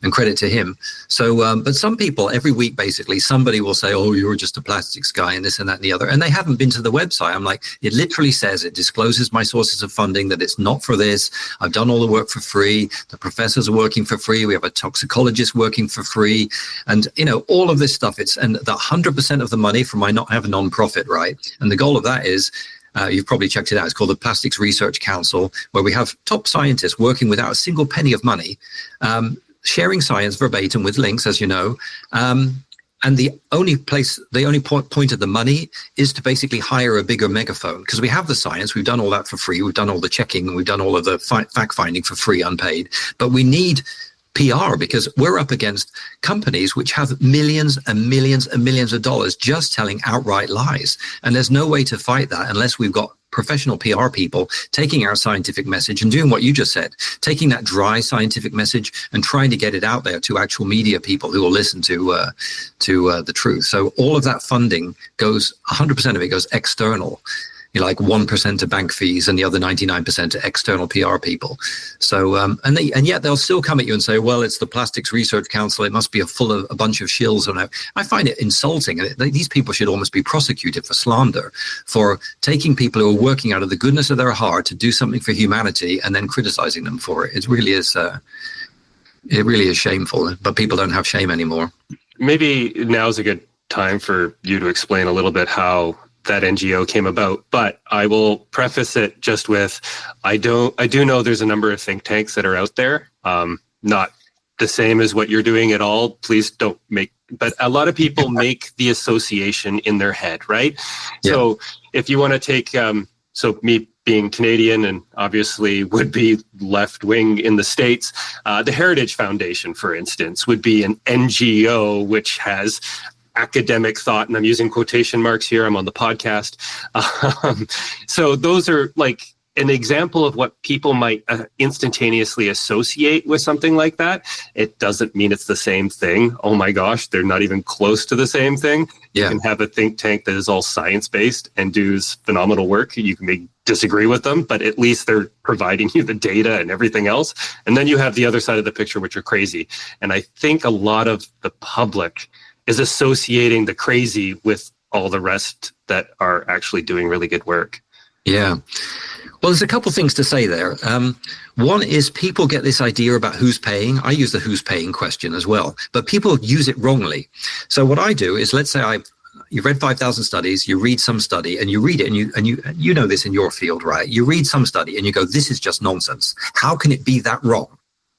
And credit to him. So, but some people every week, basically, somebody will say, oh, you're just a plastics guy and this and that and the other. And they haven't been to the website. I'm like, it literally says, it discloses my sources of funding, that it's not for this. I've done all the work for free. The professors are working for free. We have a toxicologist working for free. And, all of this stuff, and the 100% of the money from I have a non-profit, right? And the goal of that is, you've probably checked it out. It's called the Plastics Research Council, where we have top scientists working without a single penny of money, sharing science verbatim with links, as you know. And the only point of the money is to basically hire a bigger megaphone, because we have the science. We've done all that for free. We've done all the checking, and we've done all of the fact finding for free, unpaid. But we need PR, because we're up against companies which have millions and millions and millions of dollars just telling outright lies. And there's no way to fight that unless we've got professional PR people taking our scientific message and doing what you just said, taking that dry scientific message and trying to get it out there to actual media people who will listen to the truth. So all of that funding goes, 100% of it goes external. Like 1% to bank fees and the other 99% to external PR people. So, and yet they'll still come at you and say, well, it's the Plastics Research Council. It must be full of a bunch of shills. And I find it insulting. And these people should almost be prosecuted for slander, for taking people who are working out of the goodness of their heart to do something for humanity and then criticizing them for it. It really is shameful, but people don't have shame anymore. Maybe now's a good time for you to explain a little bit how that NGO came about, but I will preface it just with, I do know there's a number of think tanks that are out there, not the same as what you're doing at all. Please don't but a lot of people make the association in their head, right? Yeah. So if you want to take, so me being Canadian and obviously would be left wing in the States, the Heritage Foundation, for instance, would be an NGO which has academic thought, and I'm using quotation marks here, I'm on the podcast. So those are like an example of what people might instantaneously associate with something like that. It doesn't mean it's the same thing. Oh my gosh, they're not even close to the same thing. Yeah. You can have a think tank that is all science-based and does phenomenal work. You can disagree with them, but at least they're providing you the data and everything else. And then you have the other side of the picture, which are crazy. And I think a lot of the public is associating the crazy with all the rest that are actually doing really good work. Yeah. Well, there's a couple things to say there. One is people get this idea about who's paying. I use the who's paying question as well, but people use it wrongly. So what I do is, let's say you've read 5,000 studies, you read some study and you read it and you know this in your field, right? You read some study and you go, this is just nonsense. How can it be that wrong?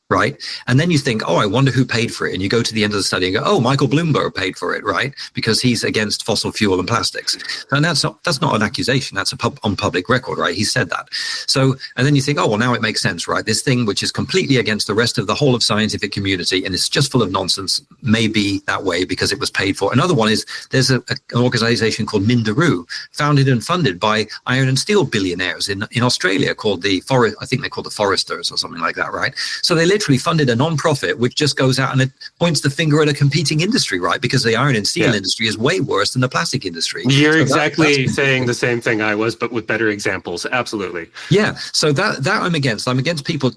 Right? And then you think, oh, I wonder who paid for it. And you go to the end of the study and go, oh, Michael Bloomberg paid for it, right? Because he's against fossil fuel and plastics. And that's not an accusation. That's on public record, right? He said that. So, and then you think, oh, well, now it makes sense, right? This thing, which is completely against the rest of the whole of scientific community, and it's just full of nonsense, may be that way because it was paid for. Another one is there's an organization called Minderoo, founded and funded by iron and steel billionaires in Australia called I think they're called the Foresters or something like that, right? So they literally funded a non-profit which just goes out and it points the finger at a competing industry, right? Because the iron and steel industry is way worse than the plastic industry. You're exactly saying the same thing I was, but with better examples. Absolutely. Yeah. So that I'm against. I'm against people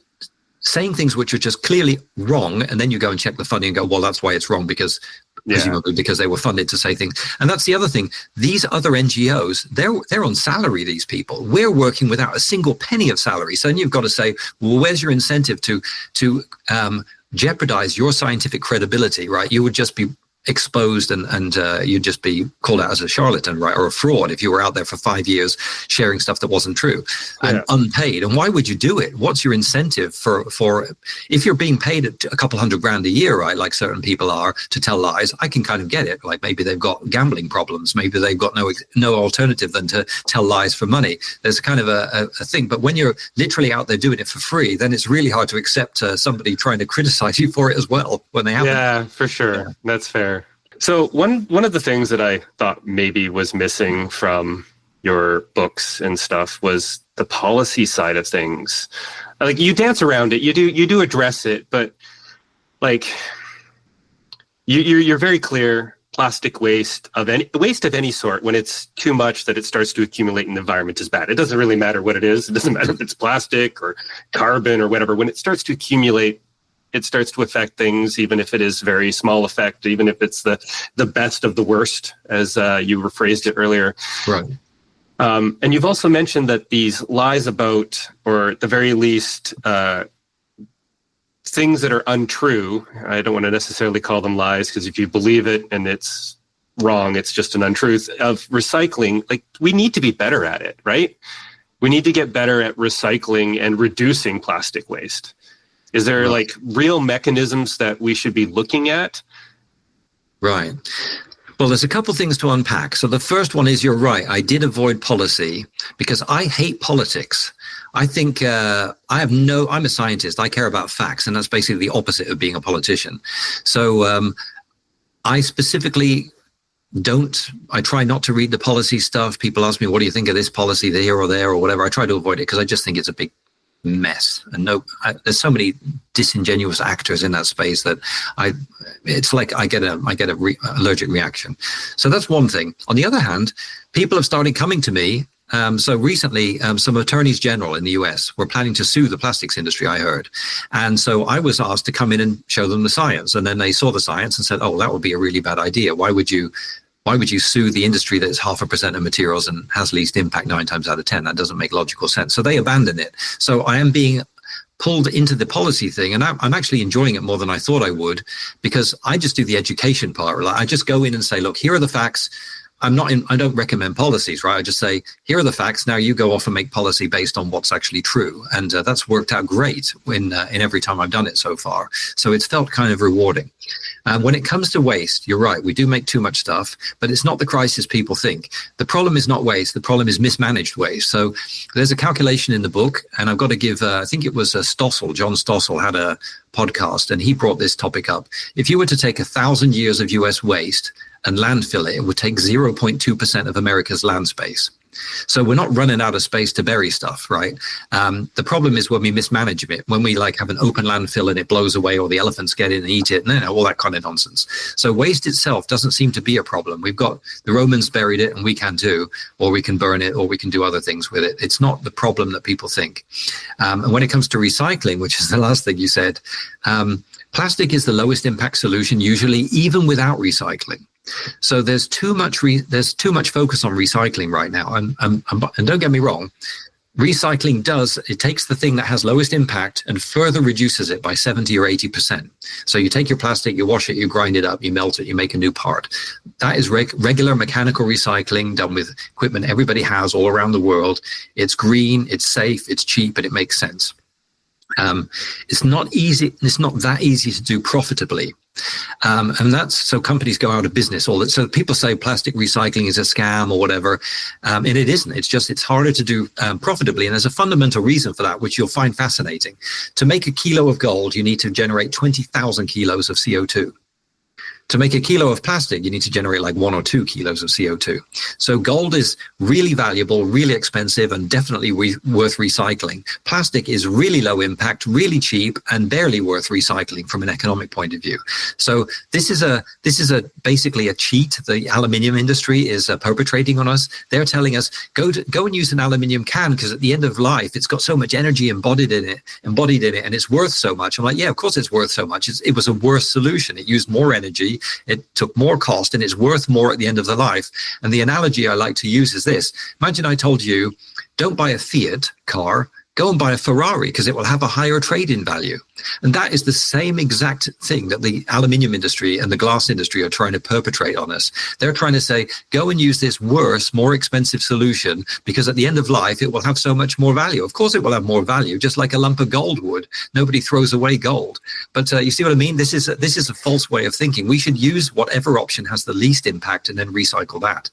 saying things which are just clearly wrong, and then you go and check the funding and go, well, that's why it's wrong, because presumably because they were funded to say things. And that's the other thing. These other NGOs, they're on salary, these people. We're working without a single penny of salary. So then you've got to say, well, where's your incentive to jeopardize your scientific credibility, right? You would just be exposed and you'd just be called out as a charlatan, right, or a fraud if you were out there for 5 years sharing stuff that wasn't true and unpaid. And why would you do it? What's your incentive for if you're being paid a couple $100,000 a year, right, like certain people are, to tell lies? I can kind of get it. Like maybe they've got gambling problems, maybe they've got no alternative than to tell lies for money. There's kind of a thing. But when you're literally out there doing it for free, then it's really hard to accept somebody trying to criticize you for it as well when they haven't. Yeah, for sure. That's fair. So one of the things that I thought maybe was missing from your books and stuff was the policy side of things. Like, you dance around it, you do address it, but like you're very clear. Plastic waste of any sort, when it's too much that it starts to accumulate in the environment, is bad. It doesn't really matter what it is. It doesn't matter if it's plastic or carbon or whatever. When it starts to accumulate, it starts to affect things, even if it is very small effect, even if it's the best of the worst, as you rephrased it earlier. Right. And you've also mentioned that these lies about, or at the very least, things that are untrue, I don't want to necessarily call them lies, because if you believe it and it's wrong, it's just an untruth, of recycling. Like, we need to be better at it, right? We need to get better at recycling and reducing plastic waste. Is there like real mechanisms that we should be looking at? Right. Well, there's a couple things to unpack. So the first one is, you're right. I did avoid policy because I hate politics. I think I'm a scientist. I care about facts, and that's basically the opposite of being a politician. So I specifically I try not to read the policy stuff. People ask me, what do you think of this policy here or there or whatever? I try to avoid it because I just think it's a big mess, and there's so many disingenuous actors in that space that it's like I get a allergic reaction. So that's one thing. On the other hand, people have started coming to me. So recently, some attorneys general in the US were planning to sue the plastics industry, I heard. And so I was asked to come in and show them the science. And then they saw the science and said, oh, that would be a really bad idea. Why would you sue the industry that is 0.5% of materials and has least impact 9 times out of 10? That doesn't make logical sense. So they abandoned it. So I am being pulled into the policy thing, and I'm actually enjoying it more than I thought I would, because I just do the education part. Like, I just go in and say, look, here are the facts. I don't recommend policies, right? I just say, here are the facts. Now you go off and make policy based on what's actually true. And that's worked out great in every time I've done it so far. So it's felt kind of rewarding. When it comes to waste, you're right. We do make too much stuff, but it's not the crisis people think. The problem is not waste. The problem is mismanaged waste. So there's a calculation in the book, and I've got to give, I think it was John Stossel had a podcast, and he brought this topic up. If you were to take 1,000 years of US waste and landfill it, it would take 0.2% of America's land space. So we're not running out of space to bury stuff, right? The problem is when we mismanage it, when we like have an open landfill and it blows away, or the elephants get in and eat it, and all that kind of nonsense. So waste itself doesn't seem to be a problem. We've got the Romans buried it, and we can too, or we can burn it, or we can do other things with it. It's not the problem that people think. And when it comes to recycling, which is the last thing you said, plastic is the lowest impact solution, usually, even without recycling. So there's too much focus on recycling right now, and don't get me wrong, recycling takes the thing that has lowest impact and further reduces it by 70 or 80%. So you take your plastic, you wash it, you grind it up, you melt it, you make a new part. That is regular mechanical recycling done with equipment everybody has all around the world. It's green, it's safe, it's cheap, and it makes sense. It's not that easy to do profitably. And that's so companies go out of business. So people say plastic recycling is a scam or whatever, and it isn't. It's harder to do profitably, and there's a fundamental reason for that, which you'll find fascinating. To make a kilo of gold, you need to generate 20,000 kilos of CO2. To make a kilo of plastic, you need to generate like 1 or 2 kilos of CO2. So gold is really valuable, really expensive, and definitely worth recycling. Plastic is really low impact, really cheap, and barely worth recycling from an economic point of view. So this is basically a cheat the aluminium industry is perpetrating on us. They're telling us go and use an aluminium can, because at the end of life it's got so much energy embodied in it, and it's worth so much. I'm like, yeah, of course it's worth so much. It was a worse solution. It used more energy. quality, it took more cost, and it's worth more at the end of the life. And the analogy I like to use is this. Imagine I told you, don't buy a Fiat car, go and buy a Ferrari because it will have a higher trade-in value. And that is the same exact thing that the aluminium industry and the glass industry are trying to perpetrate on us. They're trying to say, go and use this worse, more expensive solution because at the end of life, it will have so much more value. Of course, it will have more value, just like a lump of gold would. Nobody throws away gold. But you see what I mean? This is a false way of thinking. We should use whatever option has the least impact and then recycle that.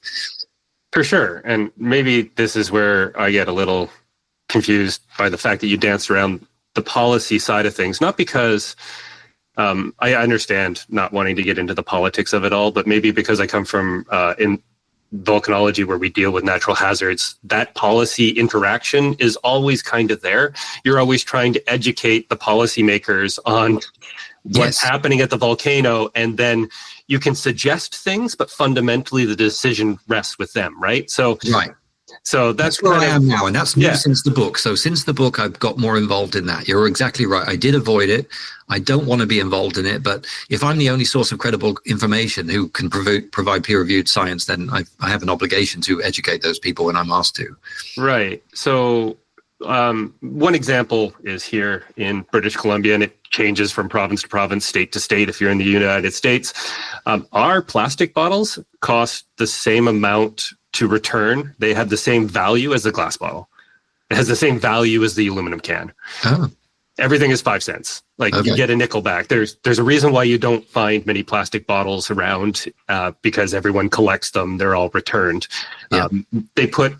For sure. And maybe this is where I get a little confused by the fact that you danced around the policy side of things, not because I understand not wanting to get into the politics of it all, but maybe because I come from in volcanology where we deal with natural hazards, that policy interaction is always kind of there. You're always trying to educate the policymakers on what's happening at the volcano, and then you can suggest things, but fundamentally the decision rests with them, right? So that's where I am now, and that's new since the book. So since the book, I've got more involved in that. You're exactly right. I did avoid it. I don't want to be involved in it, but if I'm the only source of credible information who can provide peer-reviewed science, then I have an obligation to educate those people when I'm asked to. Right. So one example is here in British Columbia, and it changes from province to province, state to state. If you're in the United States, our plastic bottles cost the same amount to return. They have the same value as the glass bottle. It has the same value as the aluminum can. Oh. Everything is 5 cents. You get a nickel back. There's a reason why you don't find many plastic bottles around because everyone collects them. They're all returned. Yeah. They put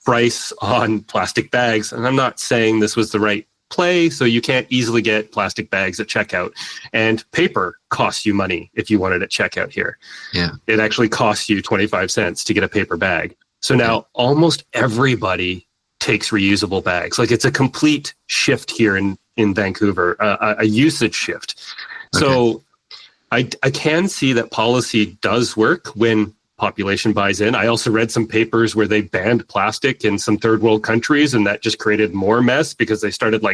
price on plastic bags, and I'm not saying this was the right play, so you can't easily get plastic bags at checkout, and paper costs you money if you want it at checkout here. Yeah, it actually costs you 25 cents to get a paper bag. So now almost everybody takes reusable bags. It's a complete shift here in Vancouver, a usage shift. So I can see that policy does work when population buys in. I also read some papers where they banned plastic in some third world countries, and that just created more mess because they started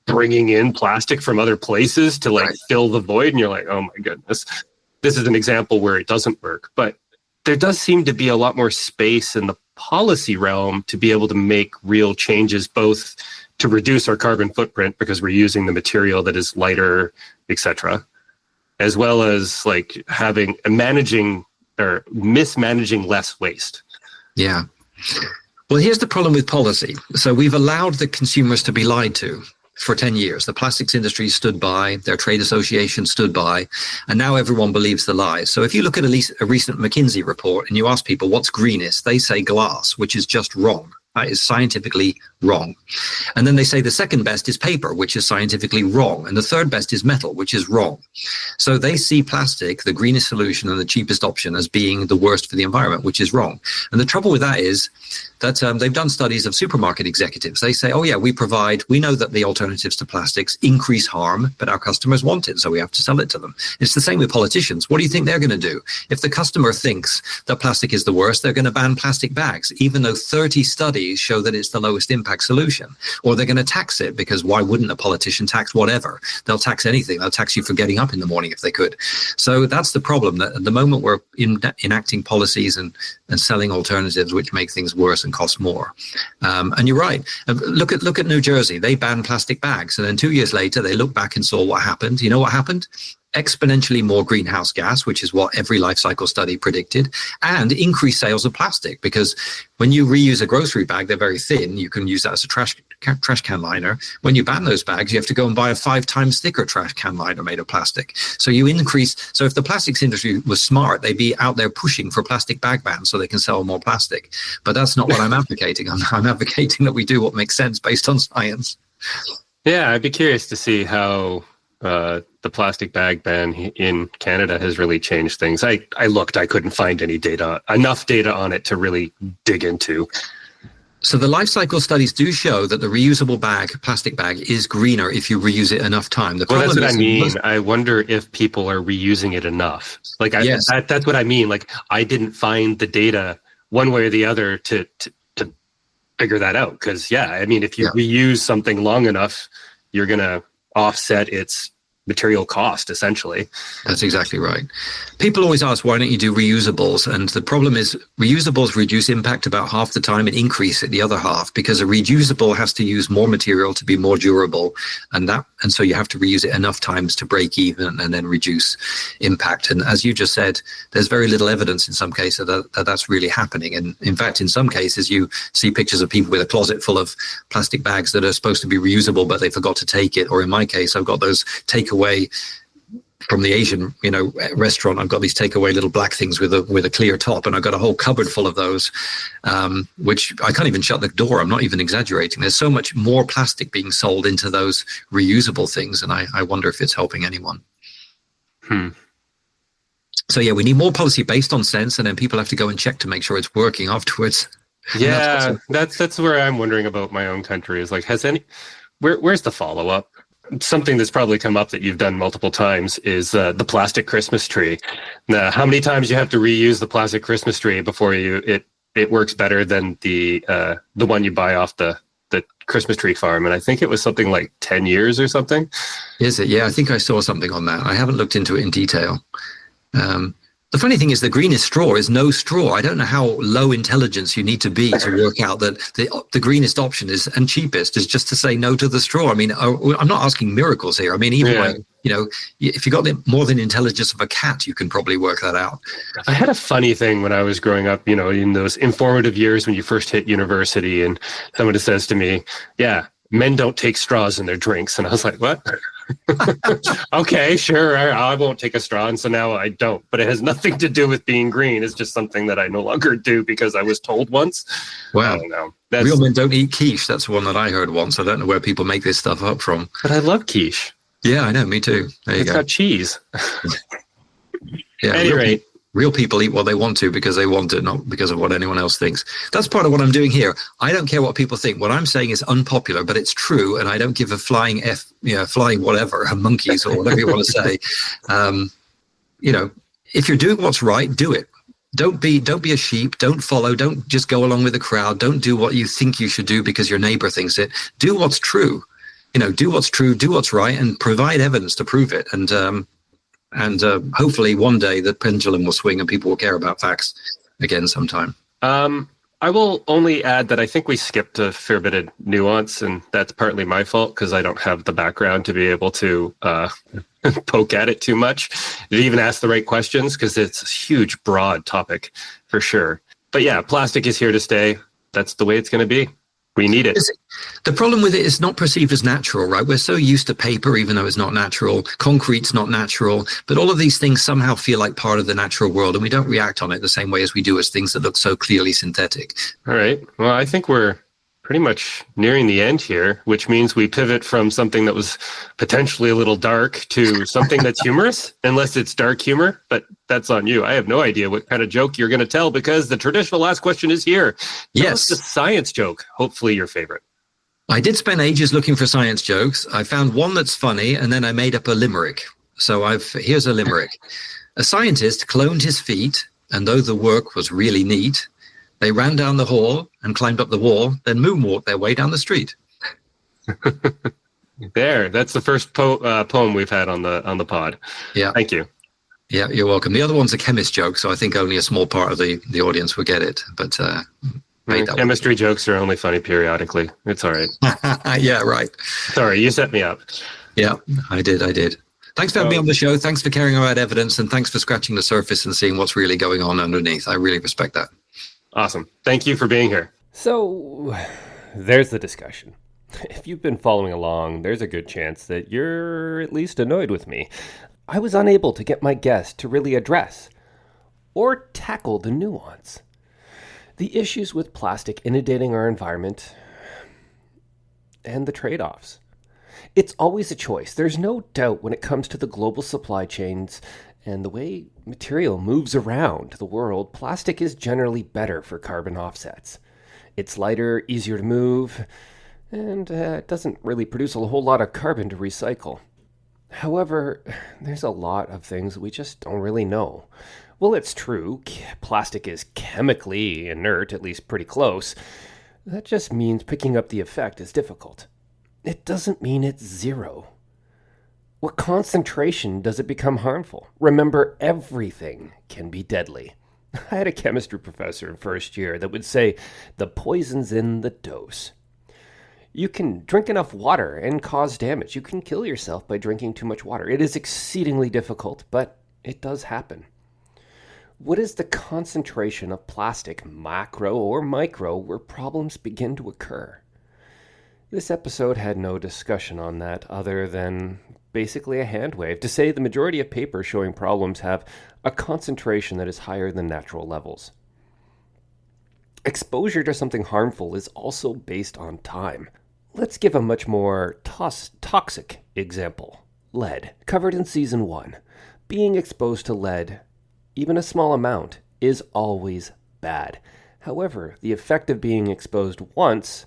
bringing in plastic from other places to fill the void. And you're like, oh my goodness, this is an example where it doesn't work. But there does seem to be a lot more space in the policy realm to be able to make real changes, both to reduce our carbon footprint because we're using the material that is lighter, etc., as well as having managing or mismanaging less waste. Yeah. Well, here's the problem with policy. So we've allowed the consumers to be lied to for 10 years. The plastics industry stood by, their trade association stood by, and now everyone believes the lies. So if you look at a recent McKinsey report and you ask people what's greenest, they say glass, which is just wrong. That is scientifically wrong. And then they say the second best is paper, which is scientifically wrong. And the third best is metal, which is wrong. So they see plastic, the greenest solution and the cheapest option, as being the worst for the environment, which is wrong. And the trouble with that is that they've done studies of supermarket executives. They say, oh yeah, we know that the alternatives to plastics increase harm, but our customers want it, so we have to sell it to them. It's the same with politicians. What do you think they're going to do? If the customer thinks that plastic is the worst, they're going to ban plastic bags, even though 30 studies show that it's the lowest impact solution. Or they're going to tax it, because why wouldn't a politician tax whatever? They'll tax anything. They'll tax you for getting up in the morning if they could. So that's the problem, that at the moment we're enacting policies and selling alternatives which make things worse and cost more. And you're right. Look at New Jersey. They banned plastic bags, and then 2 years later they looked back and saw what happened. You know what happened? Exponentially more greenhouse gas, which is what every life cycle study predicted, and increased sales of plastic, because when you reuse a grocery bag, they're very thin. You can use that as a trash can liner. When you ban those bags, you have to go and buy a 5 times thicker trash can liner made of plastic. So you increase. So if the plastics industry was smart, they'd be out there pushing for plastic bag bans so they can sell more plastic. But that's not what I'm advocating. I'm advocating that we do what makes sense based on science. Yeah, I'd be curious to see how the plastic bag ban in Canada has really changed things. I looked, I couldn't find enough data on it to really dig into. So the life cycle studies do show that the reusable plastic bag is greener if you reuse it enough time. Well, that's what I mean. I wonder if people are reusing it enough. Yes. That's what I mean. I didn't find the data one way or the other to figure that out. Because, if you reuse something long enough, you're going to offset its material cost, essentially. That's exactly right. People always ask, why don't you do reusables? And the problem is reusables reduce impact about half the time and increase it the other half, because a reusable has to use more material to be more durable. And so you have to reuse it enough times to break even and then reduce impact. And as you just said, there's very little evidence in some cases that that's really happening. And in fact, in some cases, you see pictures of people with a closet full of plastic bags that are supposed to be reusable, but they forgot to take it. Or in my case, I've got those takeaway from the Asian, restaurant. I've got these takeaway little black things with a clear top, and I've got a whole cupboard full of those, which I can't even shut the door. I'm not even exaggerating. There's so much more plastic being sold into those reusable things, and I wonder if it's helping anyone. So yeah, we need more policy based on sense, and then people have to go and check to make sure it's working afterwards. Yeah, that's where I'm wondering about my own country. Is like, where's the follow up? Something that's probably come up that you've done multiple times is the plastic Christmas tree. Now, how many times you have to reuse the plastic Christmas tree before it works better than the one you buy off the Christmas tree farm? And I think it was something like 10 years or something. Is it? Yeah, I think I saw something on that. I haven't looked into it in detail. The funny thing is the greenest straw is no straw. I don't know how low intelligence you need to be to work out that the greenest option is and cheapest is just to say no to the straw. I mean, I'm not asking miracles here. I mean, even if you got more than intelligence of a cat, you can probably work that out. I had a funny thing when I was growing up, in those informative years when you first hit university, and someone says to me, yeah, men don't take straws in their drinks. And I was like, what? Okay, sure. I won't take a straw. And so now I don't. But it has nothing to do with being green. It's just something that I no longer do because I was told once. Wow. I don't know. Real men don't eat quiche. That's one that I heard once. I don't know where people make this stuff up from. But I love quiche. Yeah, I know. Me too. There you go. It's got cheese. Yeah, at any rate. Real people eat what they want to because they want it, not because of what anyone else thinks. That's part of what I'm doing here. I don't care what people think. What I'm saying is unpopular, but it's true, and I don't give a flying flying whatever, monkeys or whatever you want to say. If you're doing what's right, do it. Don't be a sheep. Don't follow. Don't just go along with the crowd. Don't do what you think you should do because your neighbor thinks it. Do what's true. Do what's true. Do what's right, and provide evidence to prove it. And hopefully one day the pendulum will swing and people will care about facts again sometime. I will only add that I think we skipped a fair bit of nuance, and that's partly my fault because I don't have the background to be able to poke at it too much. Did even ask the right questions because it's a huge, broad topic for sure. But yeah, plastic is here to stay. That's the way it's going to be. We need it. The problem with it is not perceived as natural, right? We're so used to paper, even though it's not natural. Concrete's not natural. But all of these things somehow feel like part of the natural world, and we don't react on it the same way as we do as things that look so clearly synthetic. All right. Well, I think we're pretty much nearing the end here, which means we pivot from something that was potentially a little dark to something that's humorous, unless it's dark humor, but that's on you. I have no idea what kind of joke you're going to tell because the traditional last question is here. Yes. Tell us a science joke, hopefully your favorite. I did spend ages looking for science jokes. I found one that's funny, and then I made up a limerick. So here's a limerick. A scientist cloned his feet, and though the work was really neat, they ran down the hall and climbed up the wall, then moonwalked their way down the street. That's the first poem we've had on the pod. Yeah. Thank you. Yeah, you're welcome. The other one's a chemist joke, so I think only a small part of the audience will get it. But chemistry jokes are only funny periodically. It's all right. Yeah, right. Sorry, you set me up. Yeah, I did. Thanks for having me on the show. Thanks for caring about evidence, and thanks for scratching the surface and seeing what's really going on underneath. I really respect that. Awesome. Thank you for being here. So, there's the discussion. If you've been following along, there's a good chance that you're at least annoyed with me. I was unable to get my guest to really address or tackle the nuance, the issues with plastic inundating our environment, and the trade-offs. It's always a choice. There's no doubt when it comes to the global supply chains and the way material moves around the world, plastic is generally better for carbon offsets. It's lighter, easier to move, and it doesn't really produce a whole lot of carbon to recycle. However, there's a lot of things we just don't really know. Well, it's true, plastic is chemically inert, at least pretty close. That just means picking up the effect is difficult. It doesn't mean it's zero. What concentration does it become harmful? Remember, everything can be deadly. I had a chemistry professor in first year that would say, the poison's in the dose. You can drink enough water and cause damage. You can kill yourself by drinking too much water. It is exceedingly difficult, but it does happen. What is the concentration of plastic, macro or micro, where problems begin to occur? This episode had no discussion on that other than basically a hand wave to say the majority of papers showing problems have a concentration that is higher than natural levels. Exposure to something harmful is also based on time. Let's give a much more toxic example. Lead, covered in season 1. Being exposed to lead, even a small amount, is always bad. However, the effect of being exposed once,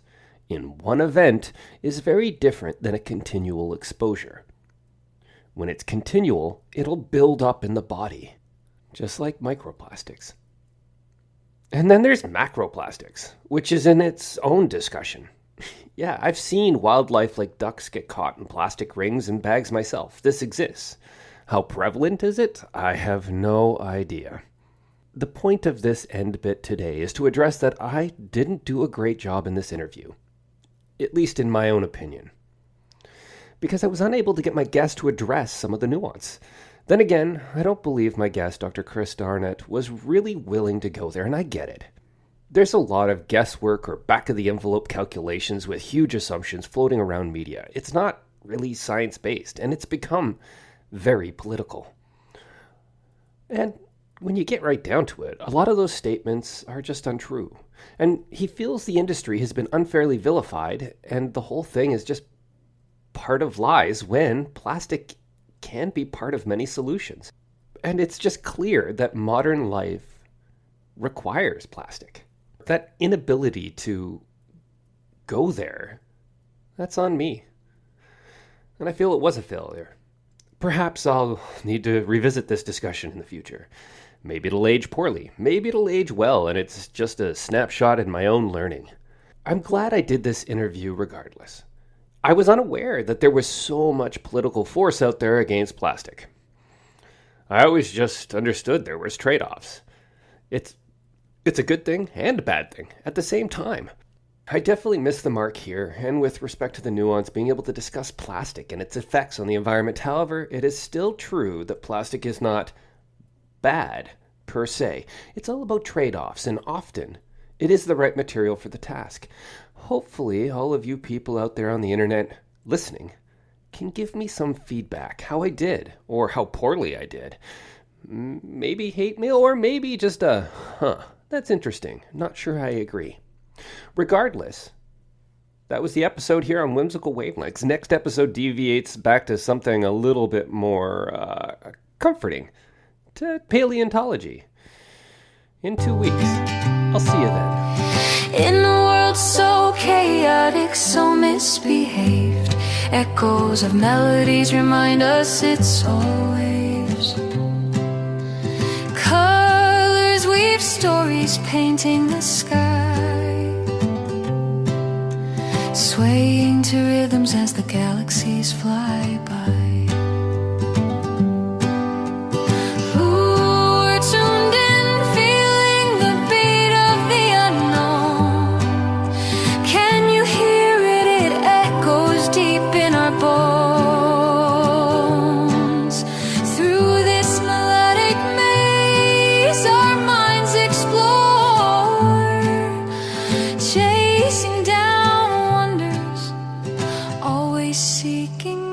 in one event, is very different than a continual exposure. When it's continual, it'll build up in the body, just like microplastics. And then there's macroplastics, which is in its own discussion. Yeah, I've seen wildlife like ducks get caught in plastic rings and bags myself. This exists. How prevalent is it? I have no idea. The point of this end bit today is to address that I didn't do a great job in this interview, at least in my own opinion, because I was unable to get my guest to address some of the nuance. Then again, I don't believe my guest, Dr. Chris Darnett, was really willing to go there, and I get it. There's a lot of guesswork or back-of-the-envelope calculations with huge assumptions floating around media. It's not really science-based, and it's become very political. And when you get right down to it, a lot of those statements are just untrue. And he feels the industry has been unfairly vilified, and the whole thing is just part of lies when plastic can be part of many solutions. And it's just clear that modern life requires plastic. That inability to go there, that's on me. And I feel it was a failure. Perhaps I'll need to revisit this discussion in the future. Maybe it'll age poorly. Maybe it'll age well, and it's just a snapshot in my own learning. I'm glad I did this interview regardless. I was unaware that there was so much political force out there against plastic. I always just understood there was trade-offs. It's a good thing and a bad thing at the same time. I definitely missed the mark here, and with respect to the nuance, being able to discuss plastic and its effects on the environment. However, it is still true that plastic is not bad per se. It's all about trade-offs, and often it is the right material for the task. Hopefully, all of you people out there on the internet listening can give me some feedback, how I did, or how poorly I did. Maybe hate me, or maybe just that's interesting. Not sure I agree. Regardless, that was the episode here on Whimsical Wavelengths. Next episode deviates back to something a little bit more comforting, to paleontology. In 2 weeks. I'll see you then. In a world so chaotic, so misbehaved, echoes of melodies remind us it's all waves. Colors weave stories painting the sky, swaying to rhythms as the galaxies fly by. Ooh, we're tuned in, feeling the beat of the unknown. Can you hear it? It echoes deep in our bones. Through this melodic maze, our minds explore, chasing down wonders, always seeking